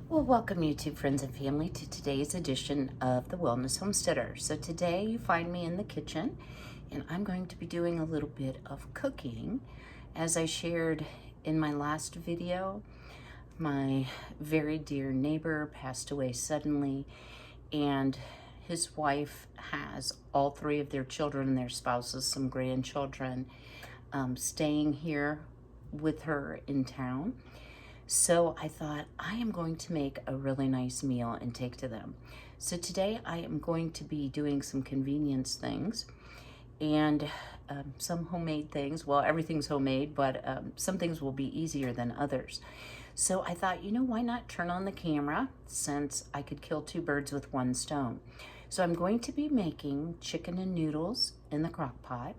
Well, welcome YouTube friends and family to today's edition of the Wellness Homesteader. So today you find me in the kitchen and I'm going to be doing a little bit of cooking. As I shared in my last video, my very dear neighbor passed away suddenly, and his wife has all three of their children and their spouses, some grandchildren, staying here with her in town. So I thought I am going to make a really nice meal and take to them. So today I am going to be doing some convenience things and some homemade things. Well, everything's homemade, but some things will be easier than others. So I thought, why not turn on the camera, since I could kill two birds with one stone. So I'm going to be making chicken and noodles in the crock pot.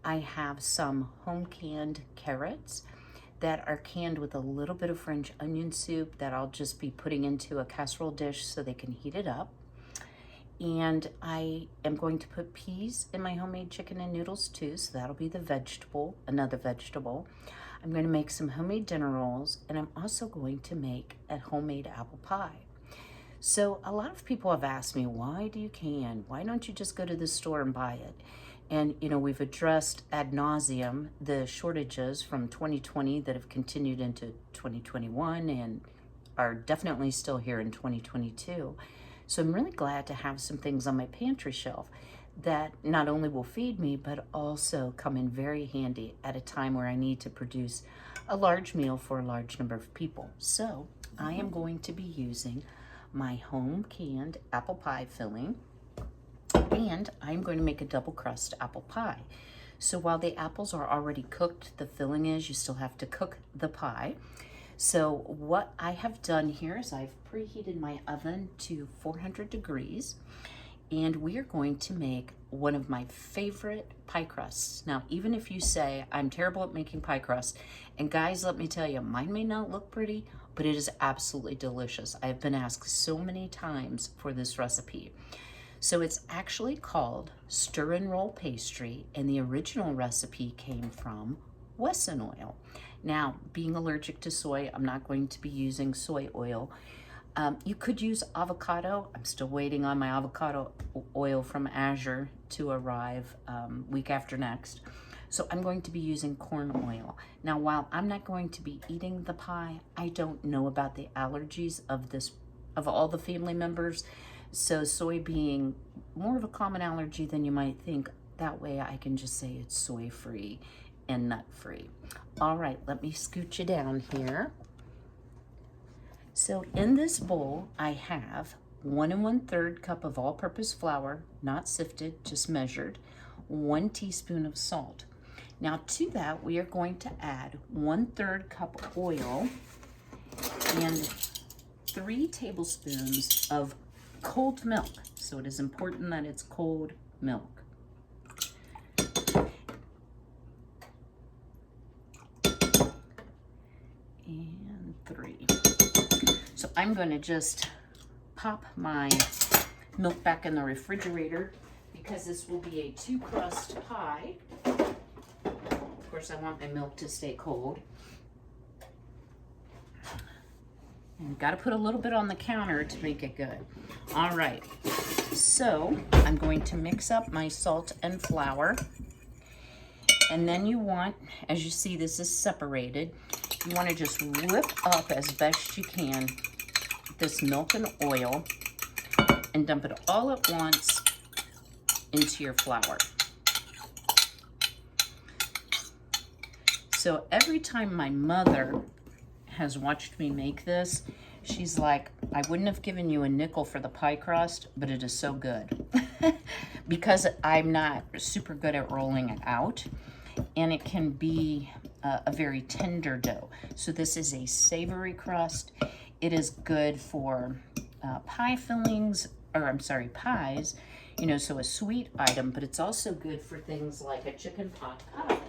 I have some home canned carrots that are canned with a little bit of French onion soup that I'll just be putting into a casserole dish so they can heat it up. And I am going to put peas in my homemade chicken and noodles too, so that'll be the vegetable, another vegetable. I'm going to make some homemade dinner rolls, and I'm also going to make a homemade apple pie. So a lot of people have asked me, why do you can? Why don't you just go to the store and buy it? And, we've addressed ad nauseum the shortages from 2020 that have continued into 2021 and are definitely still here in 2022. So I'm really glad to have some things on my pantry shelf that not only will feed me, but also come in very handy at a time where I need to produce a large meal for a large number of people. So I am going to be using my home canned apple pie filling, and I'm going to make a double crust apple pie. So while the apples are already cooked, the filling is, you still have to cook the pie. So what I have done here is I've preheated my oven to 400 degrees, and we are going to make one of my favorite pie crusts. Now, even if you say I'm terrible at making pie crust, and guys, let me tell you, mine may not look pretty, but it is absolutely delicious. I have been asked so many times for this recipe. So it's actually called stir and roll pastry, and the original recipe came from Wesson oil. Now, being allergic to soy, I'm not going to be using soy oil. You could use avocado. I'm still waiting on my avocado oil from Azure to arrive week after next. So I'm going to be using corn oil. Now, while I'm not going to be eating the pie, I don't know about the allergies of all the family members. So soy being more of a common allergy than you might think, that way I can just say it's soy-free and nut-free. All right, let me scoot you down here. So in this bowl, I have 1 1/3 cup of all-purpose flour, not sifted, just measured, 1 teaspoon of salt. Now to that, we are going to add 1/3 cup of oil and 3 tablespoons of cold milk. So it is important that it's cold milk. And 3. So I'm going to just pop my milk back in the refrigerator because this will be a 2-crust pie. Of course, I want my milk to stay cold. And got to put a little bit on the counter to make it good. All right, so I'm going to mix up my salt and flour. And then you want, as you see, this is separated. You want to just whip up as best you can this milk and oil and dump it all at once into your flour. So every time my mother has watched me make this, she's like, I wouldn't have given you a nickel for the pie crust, but it is so good. Because I'm not super good at rolling it out, and it can be a very tender dough. So this is a savory crust. It is good for pie fillings, or I'm sorry, pies, so a sweet item, but it's also good for things like a chicken pot pie.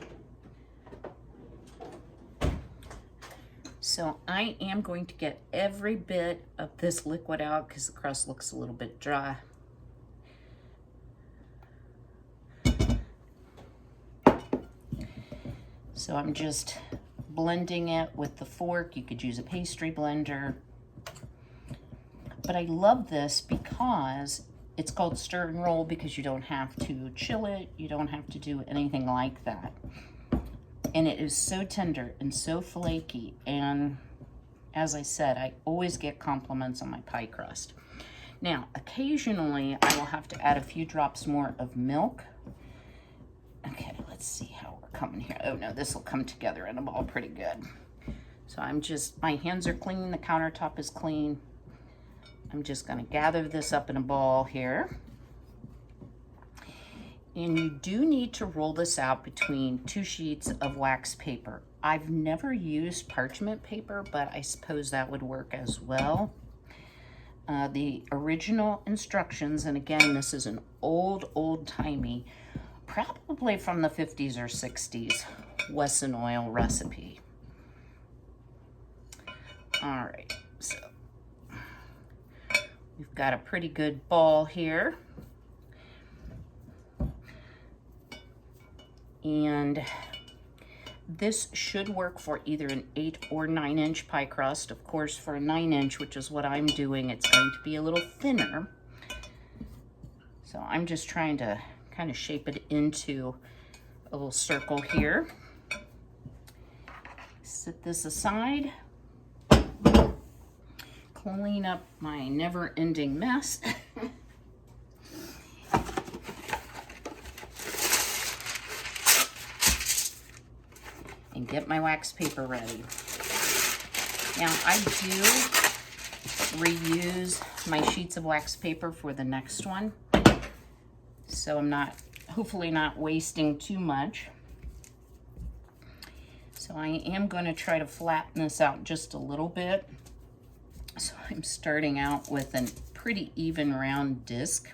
So I am going to get every bit of this liquid out because the crust looks a little bit dry. So I'm just blending it with the fork. You could use a pastry blender. But I love this because it's called stir and roll, because you don't have to chill it. You don't have to do anything like that. And it is so tender and so flaky. And as I said, I always get compliments on my pie crust. Now, occasionally I will have to add a few drops more of milk. Okay, let's see how we're coming here. Oh no, this will come together in a ball pretty good. So my hands are clean, the countertop is clean. I'm just gonna gather this up in a ball here. And you do need to roll this out between 2 sheets of wax paper. I've never used parchment paper, but I suppose that would work as well. The original instructions, and again, this is an old-timey, probably from the 50s or 60s, Wesson oil recipe. All right, so we've got a pretty good ball here. And this should work for either an 8 or 9 inch pie crust. Of course, for a 9 inch, which is what I'm doing, it's going to be a little thinner. So I'm just trying to kind of shape it into a little circle here. Set this aside. Clean up my never-ending mess. And get my wax paper ready. Now, I do reuse my sheets of wax paper for the next one, so I'm hopefully not wasting too much. So I am going to try to flatten this out just a little bit. So I'm starting out with a pretty even round disc.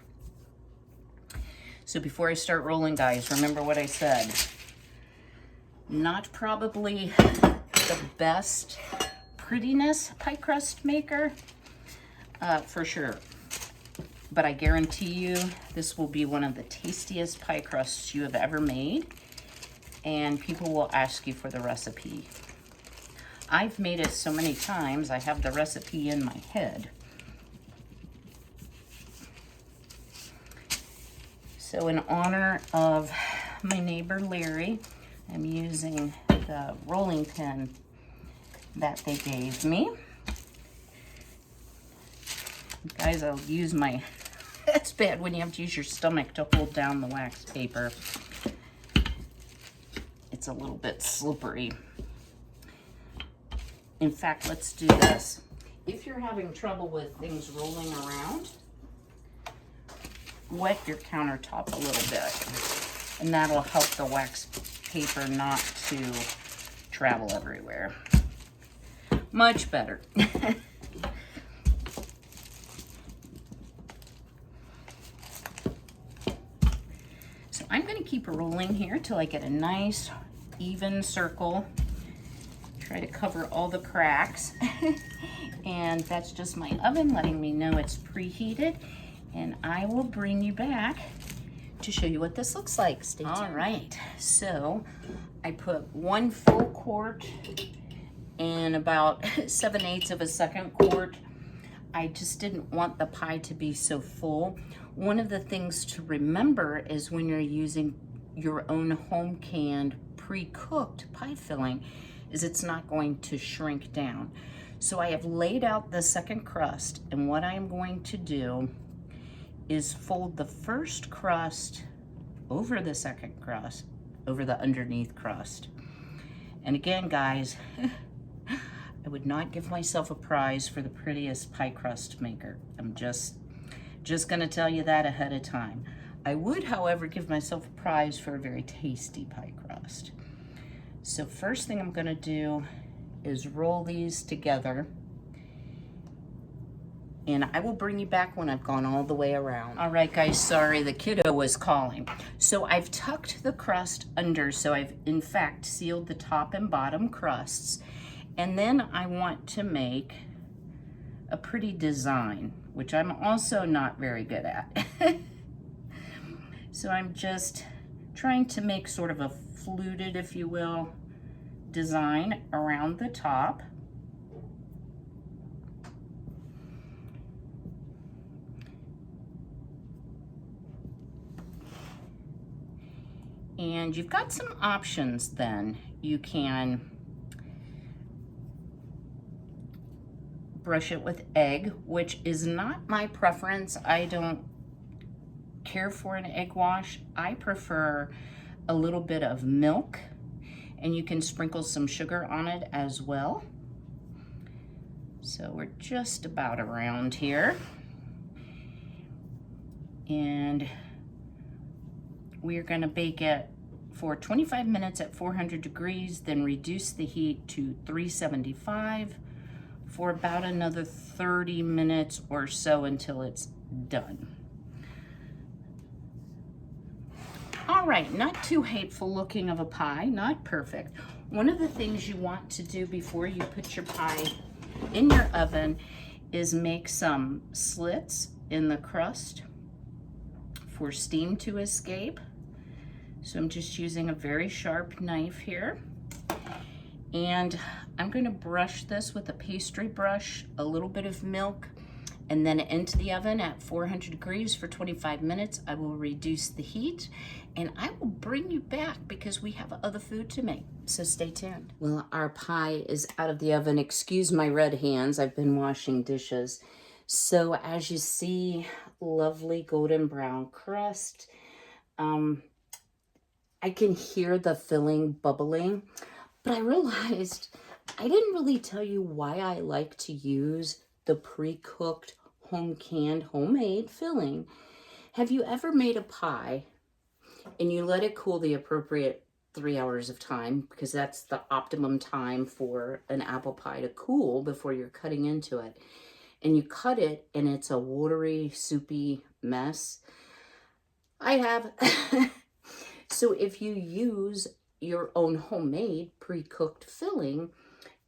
So before I start rolling, guys, remember what I said. Not probably the best prettiness pie crust maker, for sure. But I guarantee you this will be one of the tastiest pie crusts you have ever made. And people will ask you for the recipe. I've made it so many times, I have the recipe in my head. So in honor of my neighbor Larry, I'm using the rolling pin that they gave me. Guys, I'll use my, that's bad when you have to use your stomach to hold down the wax paper. It's a little bit slippery. In fact, let's do this. If you're having trouble with things rolling around, wet your countertop a little bit, and that'll help the wax paper not to travel everywhere. Much better. So I'm going to keep rolling here till I get a nice even circle. Try to cover all the cracks. And that's just my oven letting me know it's preheated. And I will bring you back to show you what this looks like. Stay tuned. All right, so I put 1 full quart and about 7/8 of a second quart. I just didn't want the pie to be so full. One of the things to remember is when you're using your own home canned pre-cooked pie filling is it's not going to shrink down. So I have laid out the second crust, and what I'm going to do is fold the first crust over the second crust, over the underneath crust. And again, guys, I would not give myself a prize for the prettiest pie crust maker. I'm just gonna tell you that ahead of time. I would, however, give myself a prize for a very tasty pie crust. So first thing I'm gonna do is roll these together, and I will bring you back when I've gone all the way around. All right, guys, sorry, the kiddo was calling. So I've tucked the crust under, so I've in fact sealed the top and bottom crusts. And then I want to make a pretty design, which I'm also not very good at. So I'm just trying to make sort of a fluted, if you will, design around the top. And you've got some options then. You can brush it with egg, which is not my preference. I don't care for an egg wash. I prefer a little bit of milk, and you can sprinkle some sugar on it as well. So we're just about around here. And we're gonna bake it for 25 minutes at 400 degrees, then reduce the heat to 375 for about another 30 minutes or so until it's done. All right, not too hateful looking of a pie, not perfect. One of the things you want to do before you put your pie in your oven is make some slits in the crust for steam to escape. So I'm just using a very sharp knife here. And I'm going to brush this with a pastry brush, a little bit of milk, and then into the oven at 400 degrees for 25 minutes. I will reduce the heat and I will bring you back because we have other food to make. So stay tuned. Well, our pie is out of the oven. Excuse my red hands. I've been washing dishes. So as you see, lovely golden brown crust. I can hear the filling bubbling, but I realized I didn't really tell you why I like to use the pre-cooked, home-canned, homemade filling. Have you ever made a pie and you let it cool the appropriate 3 hours of time, because that's the optimum time for an apple pie to cool before you're cutting into it, and you cut it and it's a watery, soupy mess? I have. So if you use your own homemade pre-cooked filling,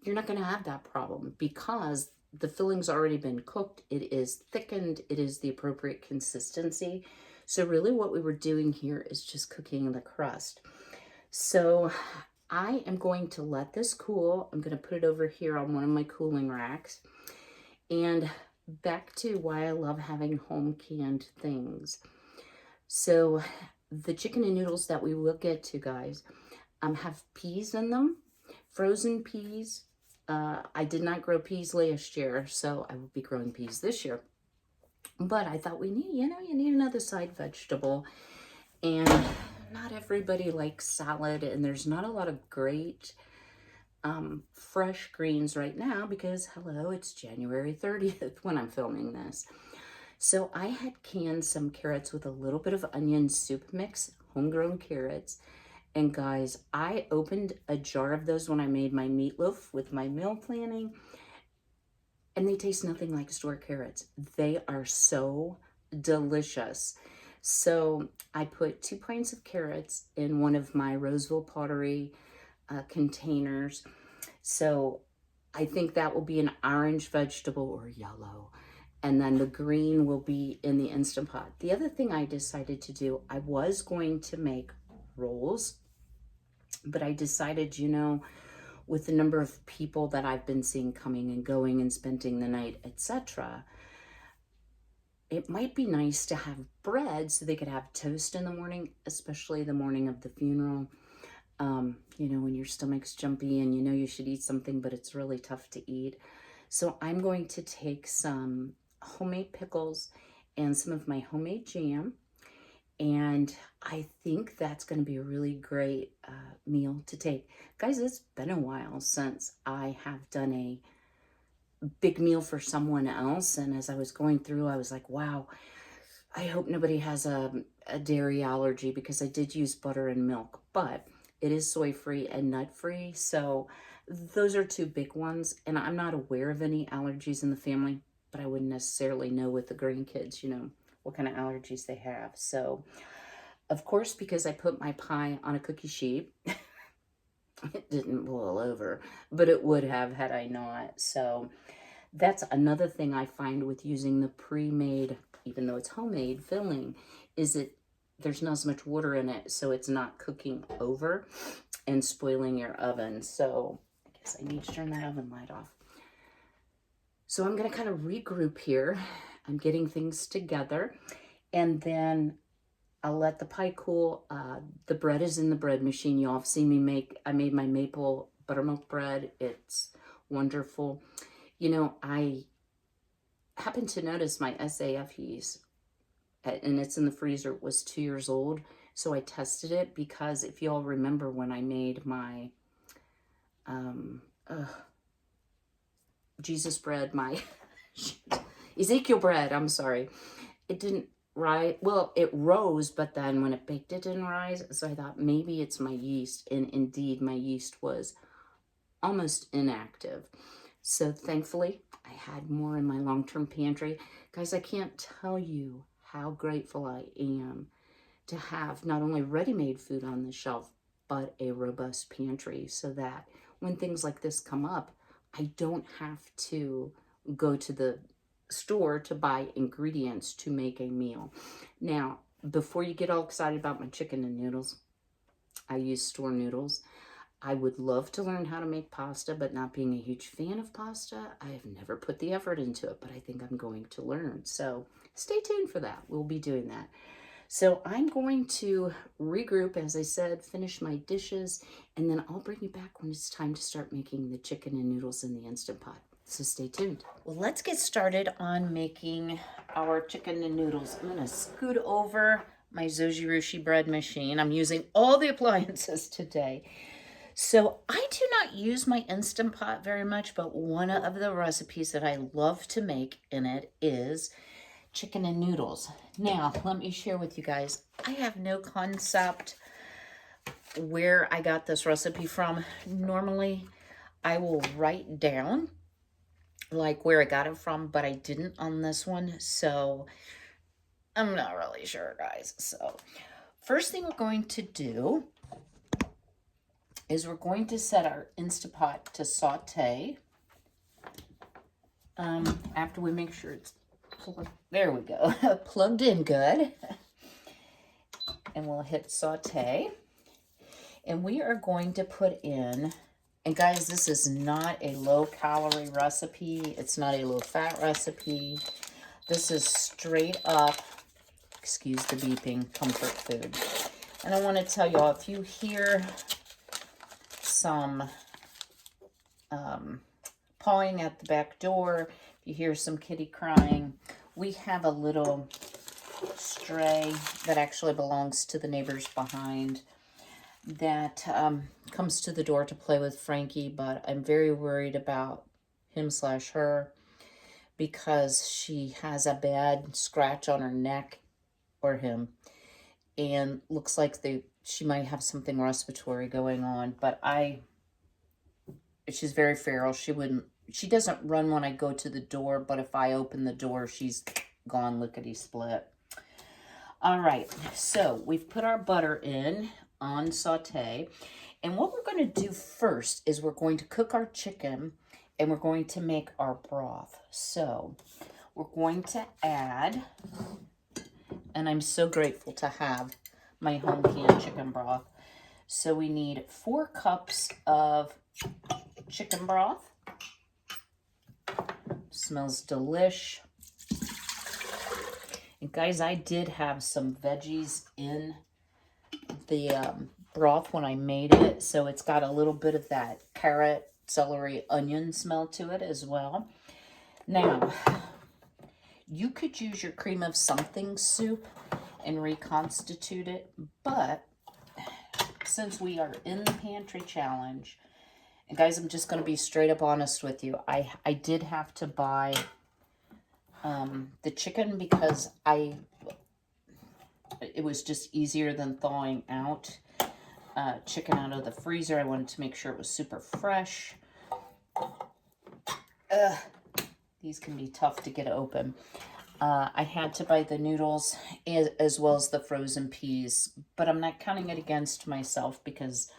you're not going to have that problem because the filling's already been cooked. It is thickened. It is the appropriate consistency. So really what we were doing here is just cooking the crust. So I am going to let this cool. I'm going to put it over here on one of my cooling racks. And back to why I love having home canned things. So the chicken and noodles that we will get to, guys, have peas in them, frozen peas. I did not grow peas last year, so I will be growing peas this year. But I thought we need, you need another side vegetable. And not everybody likes salad, and there's not a lot of great fresh greens right now because, hello, it's January 30th when I'm filming this. So I had canned some carrots with a little bit of onion soup mix, homegrown carrots. And guys, I opened a jar of those when I made my meatloaf with my meal planning, and they taste nothing like store carrots. They are so delicious. So I put 2 pints of carrots in one of my Roseville pottery containers. So I think that will be an orange vegetable or yellow. And then the green will be in the Instant Pot. The other thing I decided to do, I was going to make rolls, but I decided, with the number of people that I've been seeing coming and going and spending the night, etc., it might be nice to have bread so they could have toast in the morning, especially the morning of the funeral. When your stomach's jumpy and you should eat something, but it's really tough to eat. So I'm going to take some homemade pickles and some of my homemade jam, and I think that's going to be a really great meal to take. Guys, it's been a while since I have done a big meal for someone else, and as I was going through, I was like, wow, I hope nobody has a dairy allergy, because I did use butter and milk, but it is soy-free and nut-free, so those are 2 big ones, and I'm not aware of any allergies in the family, but I wouldn't necessarily know with the grandkids, what kind of allergies they have. So, of course, because I put my pie on a cookie sheet, it didn't boil over, but it would have had I not. So that's another thing I find with using the pre-made, even though it's homemade filling, is there's not as much water in it, so it's not cooking over and spoiling your oven. So I guess I need to turn that oven light off. So I'm going to kind of regroup here. I'm getting things together, and then I'll let the pie cool. The bread is in the bread machine. You all have seen me make, I made my maple buttermilk bread. It's wonderful. You know, I happened to notice my SAF yeast, and it's in the freezer, was 2 years old. So I tested it because if you all remember when I made my Jesus bread, my Ezekiel bread, I'm sorry, it didn't rise. Well, it rose, but then when it baked, it didn't rise. So I thought maybe it's my yeast. And indeed, my yeast was almost inactive. So thankfully, I had more in my long-term pantry. Guys, I can't tell you how grateful I am to have not only ready-made food on the shelf, but a robust pantry so that when things like this come up, I don't have to go to the store to buy ingredients to make a meal. Now, before you get all excited about my chicken and noodles, I use store noodles. I would love to learn how to make pasta, but not being a huge fan of pasta, I have never put the effort into it, but I think I'm going to learn. So stay tuned for that. We'll be doing that. So I'm going to regroup, as I said, finish my dishes, and then I'll bring you back when it's time to start making the chicken and noodles in the Instant Pot. So stay tuned. Well, let's get started on making our chicken and noodles. I'm going to scoot over my Zojirushi bread machine. I'm using all the appliances today. So I do not use my Instant Pot very much, but one of the recipes that I love to make in it is chicken and noodles. Now, let me share with you guys. I have no concept where I got this recipe from. Normally, I will write down like where I got it from, but I didn't on this one, so I'm not really sure, guys. So first thing we're going to do is we're going to set our Instant Pot to saute after we make sure it's there we go, plugged in good. And we'll hit saute. And we are going to put in, and guys, this is not a low-calorie recipe. It's not a low-fat recipe. This is straight up, excuse the beeping, comfort food. And I want to tell you all, if you hear some pawing at the back door, if you hear some kitty crying, we have a little stray that actually belongs to the neighbors behind that comes to the door to play with Frankie, but I'm very worried about him/her because she has a bad scratch on her neck, or him, and looks like she might have something respiratory going on, but she's very feral. She doesn't run when I go to the door, but if I open the door, she's gone lickety-split. All right, so we've put our butter in on saute, and what we're going to do first is we're going to cook our chicken, and we're going to make our broth. So we're going to add, and I'm so grateful to have my home canned chicken broth. So we need 4 cups of chicken broth. Smells delish. And guys, I did have some veggies in the broth when I made it, so it's got a little bit of that carrot, celery, onion smell to it as well. Now, you could use your cream of something soup and reconstitute it, but since we are in the pantry challenge, and guys, I'm just going to be straight up honest with you, I did have to buy the chicken because it was just easier than thawing out chicken out of the freezer. I wanted to make sure it was super fresh. These can be tough to get open. I had to buy the noodles as well as the frozen peas, but I'm not counting it against myself because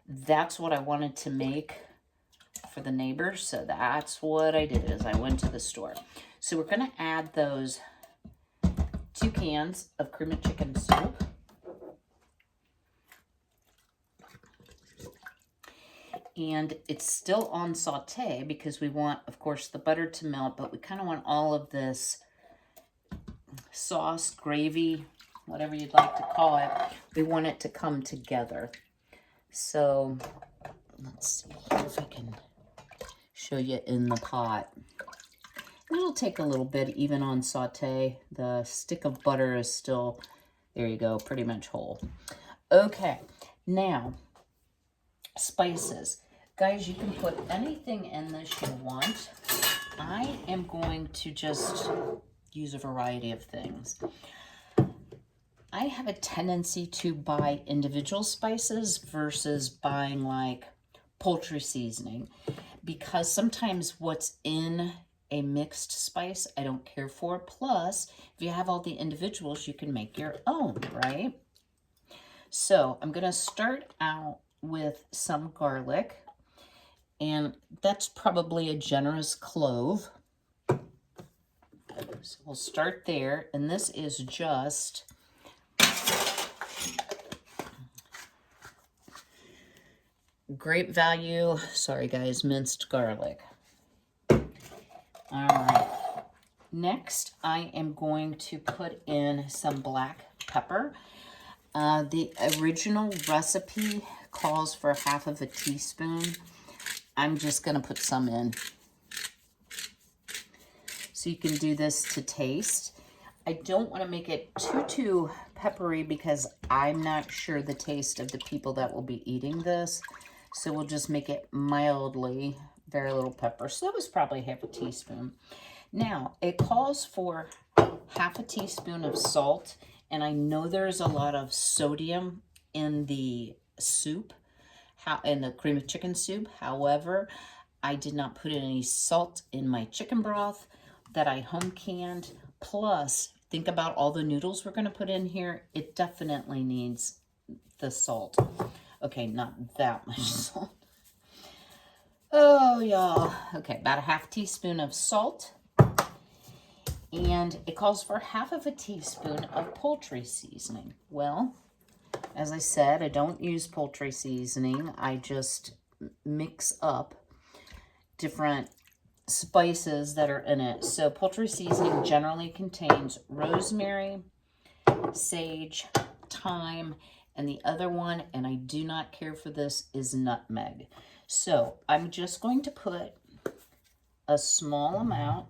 that's what I wanted to make for the neighbors. So that's what I did, is I went to the store. So we're going to add those 2 cans of cream of chicken soup. And it's still on saute because we want, of course, the butter to melt, but we kind of want all of this sauce, gravy, whatever you'd like to call it. We want it to come together. So let's see if I can show you in the pot. It'll take a little bit even on saute. The stick of butter is still, there you go, pretty much whole. Okay, now spices. Guys, you can put anything in this you want. I am going to just use a variety of things. I have a tendency to buy individual spices versus buying like poultry seasoning, because sometimes what's in a mixed spice I don't care for. Plus, if you have all the individuals, you can make your own, right? So I'm going to start out with some garlic, and that's probably a generous clove. So we'll start there, and this is just great value, sorry guys, minced garlic. All right, next I am going to put in some black pepper. The original recipe calls for half of a teaspoon. I'm just going to put some in. So you can do this to taste. I don't want to make it too peppery because I'm not sure the taste of the people that will be eating this. So we'll just make it mildly, very little pepper. So that was probably half a teaspoon. Now, it calls for half a teaspoon of salt. And I know there's a lot of sodium in the soup, in the cream of chicken soup. However, I did not put any salt in my chicken broth that I home canned. Plus, think about all the noodles we're going to put in here. It definitely needs the salt. Okay, not that much salt. Oh, y'all. Okay, about a half teaspoon of salt. And it calls for half of a teaspoon of poultry seasoning. Well, as I said, I don't use poultry seasoning. I just mix up different spices that are in it. So poultry seasoning generally contains rosemary, sage, thyme, and the other one, and I do not care for this, is nutmeg. So I'm just going to put a small amount.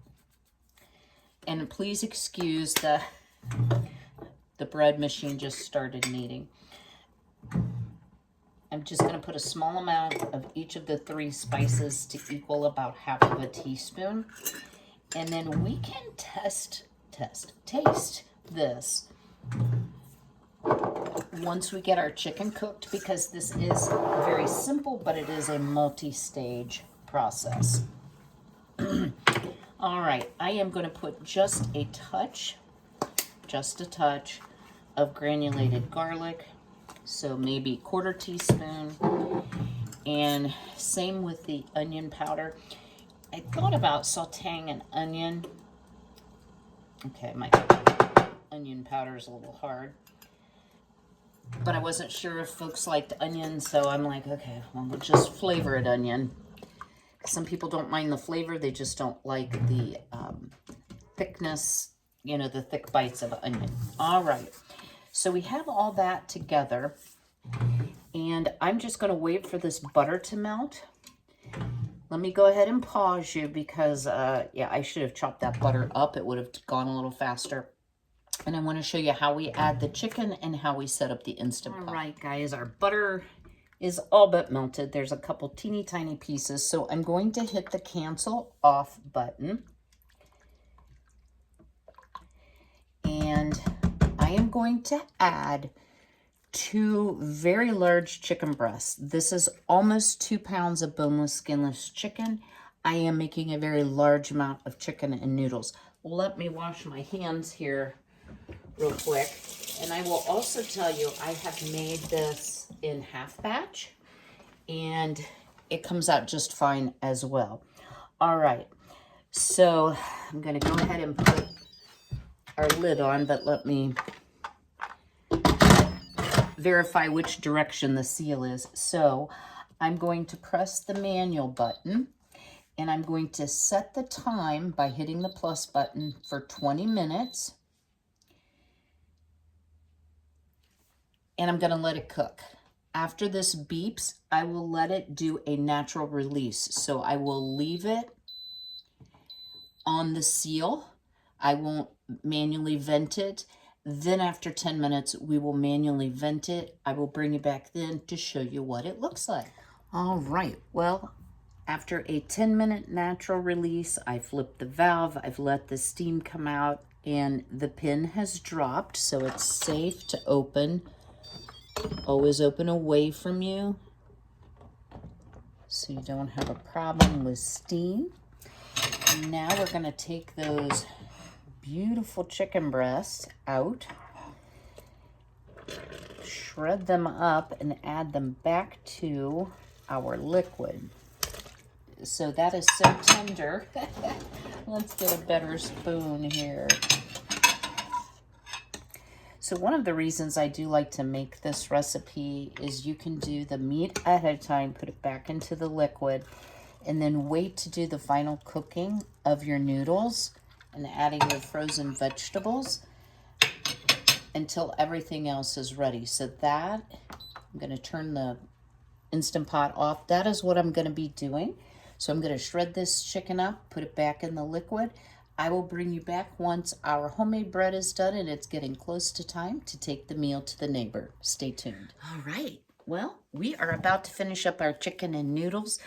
And please excuse the bread machine just started kneading. I'm just going to put a small amount of each of the 3 spices to equal about half of a teaspoon. And then we can taste this once we get our chicken cooked, because this is very simple, but it is a multi-stage process. All right, I am going to put just a touch of granulated garlic. So maybe 1/4 teaspoon. And same with the onion powder. I thought about sauteing an onion. Okay, my onion powder is a little hard. But I wasn't sure if folks liked onion, so I'm like, okay, well, we'll just flavor it onion. Some people don't mind the flavor, they just don't like the thickness, you know, the thick bites of onion. All right, so we have all that together, and I'm just going to wait for this butter to melt. Let me go ahead and pause you because, yeah, I should have chopped that butter up. It would have gone a little faster. And I want to show you how we add the chicken and how we set up the Instant Pot. All right, guys, our butter is all but melted. There's a couple teeny tiny pieces. So I'm going to hit the cancel off button. And I am going to add 2 very large chicken breasts. This is almost 2 pounds of boneless, skinless chicken. I am making a very large amount of chicken and noodles. Let me wash my hands here real quick. And I will also tell you, I have made this in half batch, and it comes out just fine as well. All right, so I'm going to go ahead and put our lid on, but let me verify which direction the seal is. So I'm going to press the manual button, and I'm going to set the time by hitting the plus button for 20 minutes. and I'm gonna let it cook. After this beeps, I will let it do a natural release. So I will leave it on the seal. I won't manually vent it. Then after 10 minutes, we will manually vent it. I will bring it back then to show you what it looks like. All right, well, after a 10-minute natural release, I flipped the valve, I've let the steam come out, and the pin has dropped, so it's safe to open. Always open away from you, so you don't have a problem with steam. And now we're gonna take those beautiful chicken breasts out, shred them up, and add them back to our liquid. So that is so tender. Let's get a better spoon here. So one of the reasons I do like to make this recipe is you can do the meat ahead of time, put it back into the liquid, and then wait to do the final cooking of your noodles and adding your frozen vegetables until everything else is ready. So that, I'm gonna turn the Instant Pot off. That is what I'm gonna be doing. So I'm gonna shred this chicken up, put it back in the liquid. I will bring you back once our homemade bread is done and it's getting close to time to take the meal to the neighbor. Stay tuned. All right, well, we are about to finish up our chicken and noodles.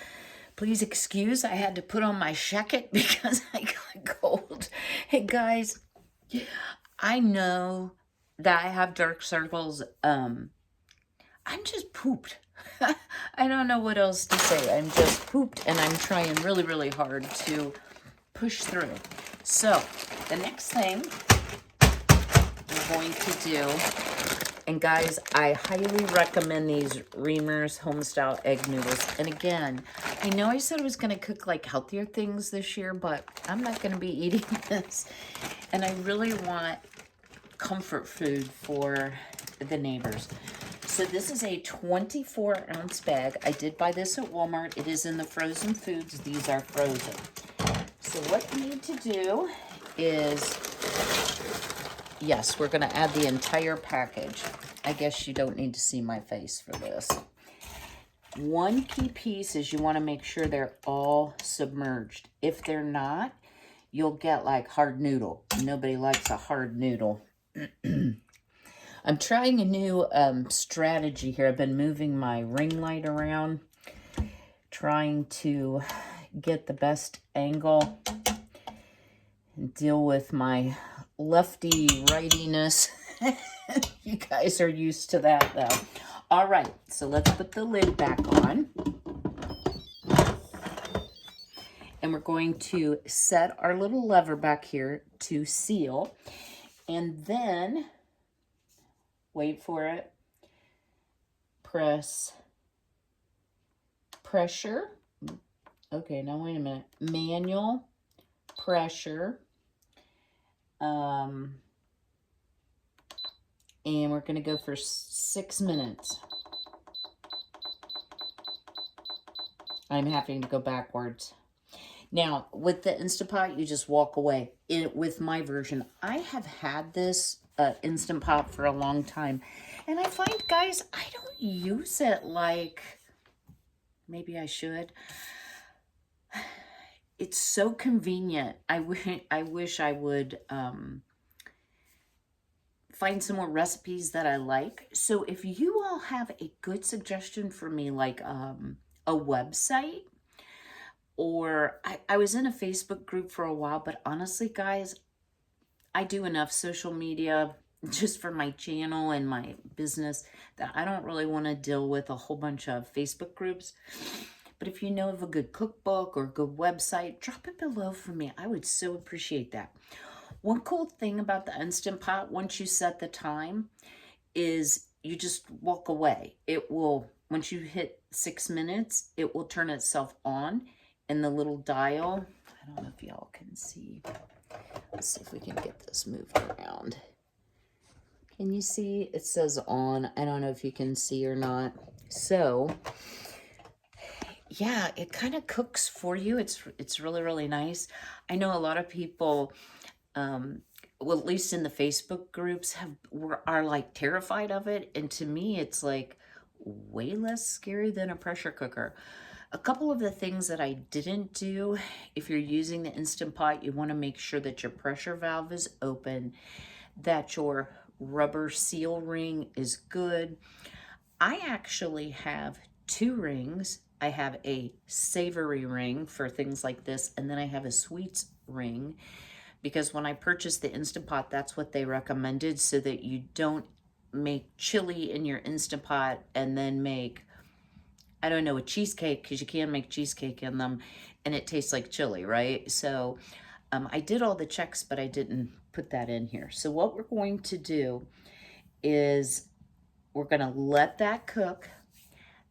Please excuse, I had to put on my jacket because I got cold. Hey guys, I know that I have dark circles. I'm just pooped. I don't know what else to say. I'm just pooped and I'm trying really, really hard to push through. So the next thing we're going to do, and guys, I highly recommend these Reamer's Homestyle Egg Noodles. And again, I know I said I was going to cook like healthier things this year, but I'm not going to be eating this. And I really want comfort food for the neighbors. So this is a 24-ounce bag. I did buy this at Walmart. It is in the frozen foods. These are frozen. So what you need to do is, yes, we're going to add the entire package. I guess you don't need to see my face for this. One key piece is you want to make sure they're all submerged. If they're not, you'll get like hard noodle. Nobody likes a hard noodle. I'm trying a new strategy here. I've been moving my ring light around, trying to get the best angle and deal with my lefty rightiness. You guys are used to that though. All right, so let's put the lid back on. And we're going to set our little lever back here to seal. And then, wait for it, press pressure. Okay, now wait a minute. Manual pressure. And we're going to go for 6 minutes. I'm having to go backwards. Now, with the Instant Pot, you just walk away. With my version, I have had this Instant Pot for a long time. And I find, guys, I don't use it like maybe I should. It's so convenient. I wish I would find some more recipes that I like. So if you all have a good suggestion for me, like a website, or I was in a Facebook group for a while, but honestly, guys, I do enough social media just for my channel and my business that I don't really want to deal with a whole bunch of Facebook groups. But if you know of a good cookbook or a good website, drop it below for me. I would so appreciate that. One cool thing about the Instant Pot, once you set the time, is you just walk away. It will, once you hit 6 minutes, it will turn itself on, and the little dial, I don't know if y'all can see. Let's see if we can get this moved around. Can you see? It says on. I don't know if you can see or not. So, yeah, it kind of cooks for you. It's really, really nice. I know a lot of people well, at least in the Facebook groups, are like terrified of it. And to me, it's like way less scary than a pressure cooker. A couple of the things that I didn't do, if you're using the Instant Pot, you want to make sure that your pressure valve is open, that your rubber seal ring is good. I actually have two rings. I have a savory ring for things like this, and then I have a sweets ring, because when I purchased the Instant Pot, that's what they recommended, so that you don't make chili in your Instant Pot and then make, I don't know, a cheesecake, because you can make cheesecake in them and it tastes like chili, right? So I did all the checks, but I didn't put that in here. So what we're going to do is we're going to let that cook.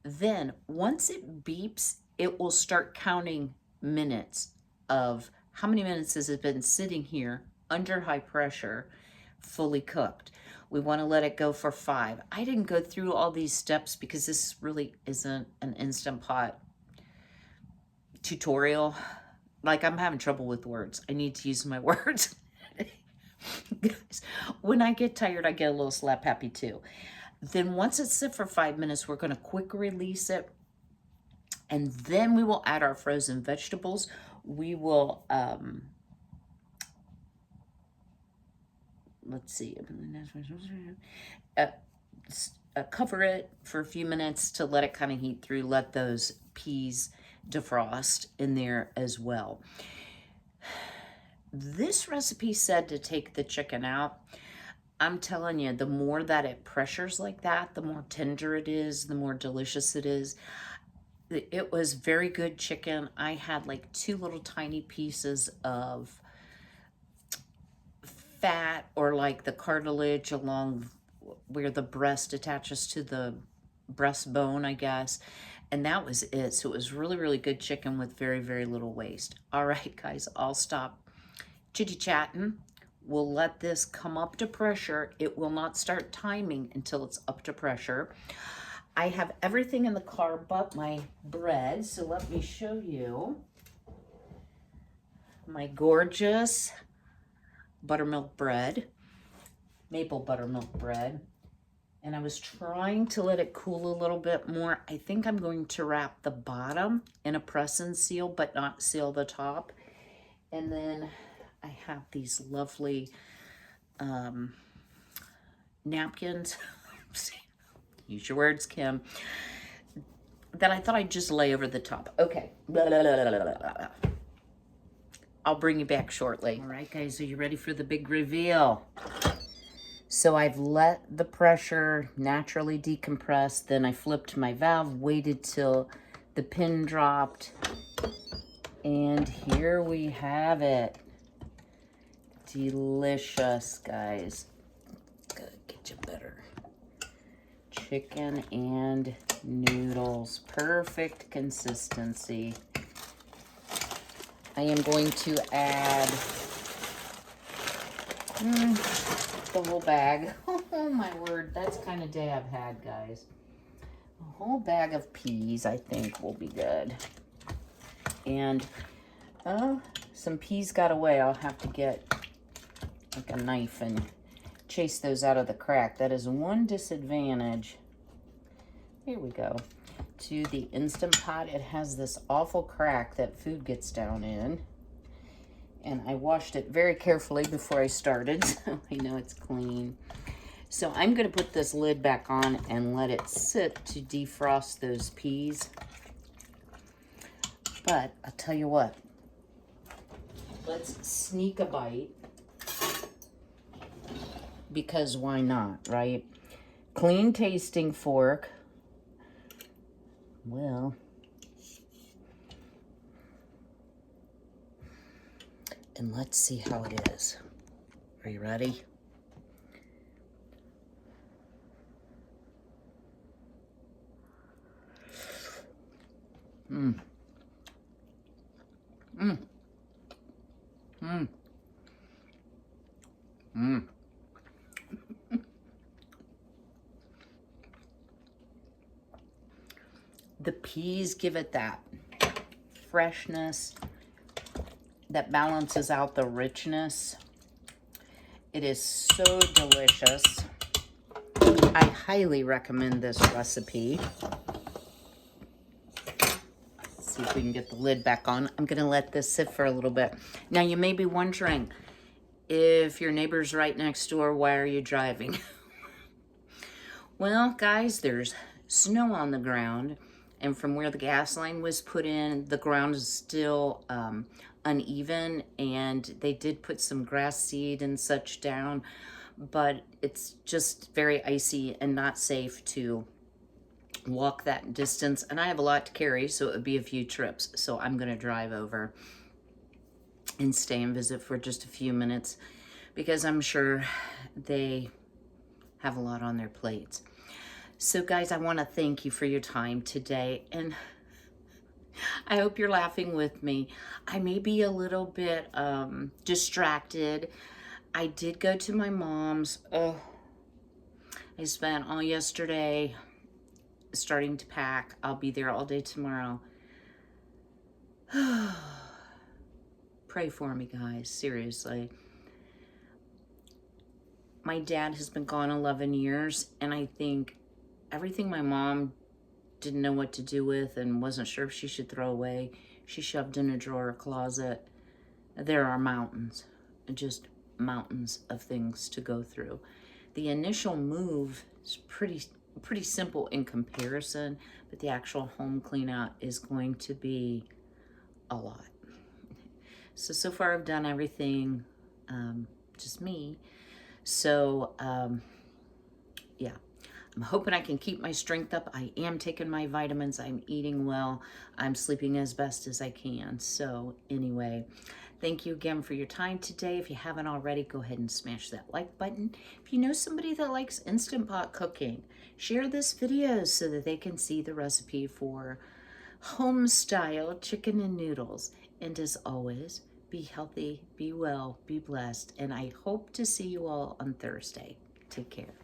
Then once it beeps, it will start counting minutes of how many minutes has it been sitting here under high pressure, fully cooked. We want to let it go for 5. I didn't go through all these steps because this really isn't an Instant Pot tutorial. Like, I'm having trouble with words. I need to use my words. Guys, when I get tired, I get a little slap happy too. Then once it's set for 5 minutes, we're going to quick release it. And then we will add our frozen vegetables. We will, let's see, cover it for a few minutes to let it kind of heat through. Let those peas defrost in there as well. This recipe said to take the chicken out. I'm telling you, the more that it pressures like that, the more tender it is, the more delicious it is. It was very good chicken. I had like 2 little tiny pieces of fat, or like the cartilage along where the breast attaches to the breastbone, I guess. And that was it. So it was really, really good chicken with very, very little waste. All right, guys, I'll stop chitty-chatting. We'll let this come up to pressure. It will not start timing until it's up to pressure. I have everything in the car but my bread, so let me show you my gorgeous buttermilk bread, maple buttermilk bread. And I was trying to let it cool a little bit more. I think I'm going to wrap the bottom in a press and seal, but not seal the top. And then I have these lovely napkins, use your words, Kim, that I thought I'd just lay over the top. Okay. I'll bring you back shortly. All right, guys, are you ready for the big reveal? So I've let the pressure naturally decompress. Then I flipped my valve, waited till the pin dropped. And here we have it. Delicious, guys. Gotta get you better. Chicken and noodles. Perfect consistency. I am going to add the whole bag. Oh my word, that's kind of day I've had, guys. A whole bag of peas, I think, will be good. And some peas got away. I'll have to get like a knife and chase those out of the crack. That is one disadvantage. Here we go. To the Instant Pot, it has this awful crack that food gets down in. And I washed it very carefully before I started, so I know it's clean. So I'm going to put this lid back on and let it sit to defrost those peas. But I'll tell you what, let's sneak a bite, because why not, right? Clean tasting fork. Well, and let's see how it is. Are you ready? Mmm. Mmm. Mmm. Mmm. The peas give it that freshness that balances out the richness. It is so delicious. I highly recommend this recipe. Let's see if we can get the lid back on. I'm going to let this sit for a little bit. Now, you may be wondering, if your neighbor's right next door, why are you driving? Well, guys, there's snow on the ground, and from where the gas line was put in, the ground is still uneven, and they did put some grass seed and such down, but it's just very icy and not safe to walk that distance. And I have a lot to carry, so it would be a few trips. So I'm going to drive over and stay and visit for just a few minutes, because I'm sure they have a lot on their plates. So guys, I want to thank you for your time today, and I hope you're laughing with me. I may be a little bit distracted. I did go to my mom's. Oh, I spent all yesterday starting to pack. I'll be there all day tomorrow. Pray for me, guys, seriously. My dad has been gone 11 years, and I think everything my mom didn't know what to do with and wasn't sure if she should throw away, she shoved in a drawer or closet. There are mountains, just mountains of things to go through. The initial move is pretty simple in comparison, but the actual home clean out is going to be a lot. So far I've done everything, just me. So, yeah, I'm hoping I can keep my strength up. I am taking my vitamins. I'm eating well. I'm sleeping as best as I can. So anyway, thank you again for your time today. If you haven't already, go ahead and smash that like button. If you know somebody that likes Instant Pot cooking, share this video so that they can see the recipe for home-style chicken and noodles. And as always, be healthy, be well, be blessed, and I hope to see you all on Thursday. Take care.